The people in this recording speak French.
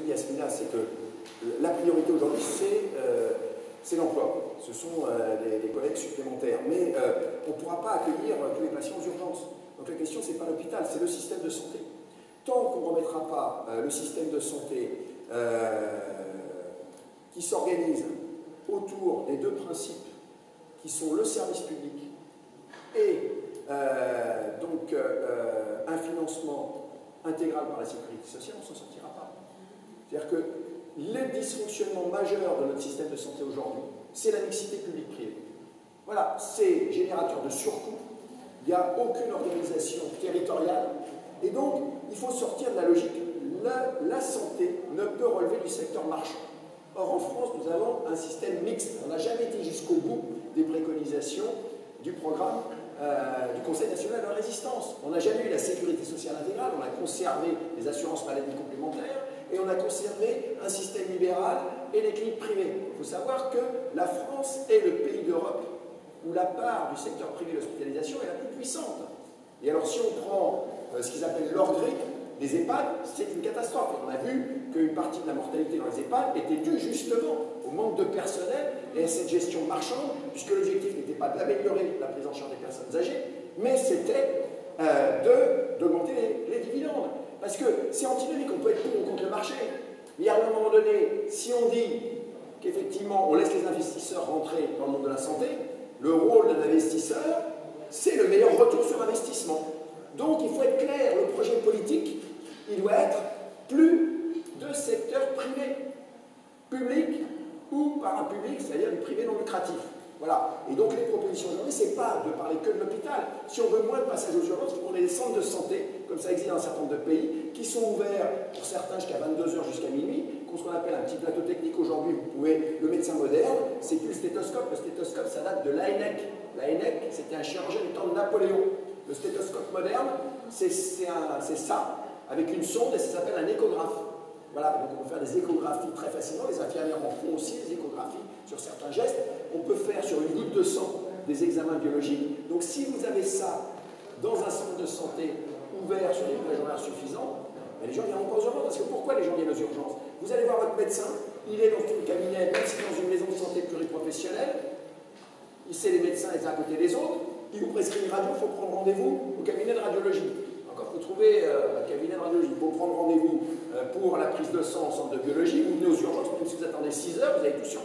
dit Yasmina, c'est que la priorité aujourd'hui, c'est l'emploi. Ce sont des collègues supplémentaires. Mais on ne pourra pas accueillir tous les patients aux urgences. Donc la question, ce n'est pas l'hôpital, c'est le système de santé. Tant qu'on ne remettra pas le système de santé qui s'organise autour des deux principes qui sont le service public et un financement intégral par la sécurité sociale, on ne s'en sortira pas. C'est-à-dire que les dysfonctionnements majeurs de notre système de santé aujourd'hui, c'est la mixité publique-privée. Voilà, c'est générateur de surcoûts, il n'y a aucune organisation territoriale, et donc il faut sortir de la logique. La santé ne peut relever du secteur marchand. Or, en France, nous avons un système mixte. On n'a jamais été jusqu'au bout des préconisations du programme du Conseil national de la résistance. On n'a jamais eu la sécurité sociale intégrale, on a conservé les assurances maladie complémentaires et on a conservé un système libéral et les cliniques privées. Il faut savoir que la France est le pays d'Europe où la part du secteur privé de l'hospitalisation est la plus puissante. Et alors, si on prend ce qu'ils appellent l'orgueil des EHPAD, c'est une catastrophe. On a vu qu'une partie de la mortalité dans les EHPAD était due justement au manque de personnel et à cette gestion marchande, puisque l'objectif n'était pas d'améliorer la prise en charge des personnes âgées, mais c'était d'augmenter les dividendes. Parce que c'est antinomique, on peut être pour ou contre le marché, mais à un moment donné, si on dit qu'effectivement on laisse les investisseurs rentrer dans le monde de la santé, le rôle d'un investisseur, c'est le meilleur retour sur investissement. Donc il faut être clair, le projet politique, il doit être plus de secteur privé, public ou parapublic, c'est-à-dire du privé non lucratif. Voilà. Et donc les propositions aujourd'hui, ce n'est pas de parler que de l'hôpital. Si on veut moins de passages aux urgences, il faut qu'on ait des centres de santé, comme ça existe dans un certain nombre de pays, qui sont ouverts pour certains jusqu'à 22 h jusqu'à minuit, qu'on ce qu'on appelle un petit plateau technique. Aujourd'hui, vous pouvez, le médecin moderne, c'est plus le stéthoscope. Le stéthoscope, ça date de l'AENEC. L'AENEC, c'était un chirurgien du temps de Napoléon. Le stéthoscope moderne, c'est ça, avec une sonde, et ça s'appelle un échographe. Voilà, donc on peut faire des échographies très facilement, les infirmières en font aussi des échographies sur certains gestes. On peut faire sur une goutte de sang des examens biologiques. Donc si vous avez ça dans un centre de santé ouvert sur des plages horaires suffisants, les gens ne viendront pas aux urgences. Parce que pourquoi les gens viennent aux urgences? Vous allez voir votre médecin, il est dans son cabinet, même si dans une maison de santé pluriprofessionnelle, il sait les médecins les uns à côté des autres, il vous prescrit une radio, il faut prendre rendez-vous au cabinet de radiologie. Encore, il faut trouver un cabinet de radiologie. Il faut prendre rendez-vous pour la prise de sang au centre de biologie. Vous venez aux urgences, même si vous attendez 6 heures, vous avez tout sur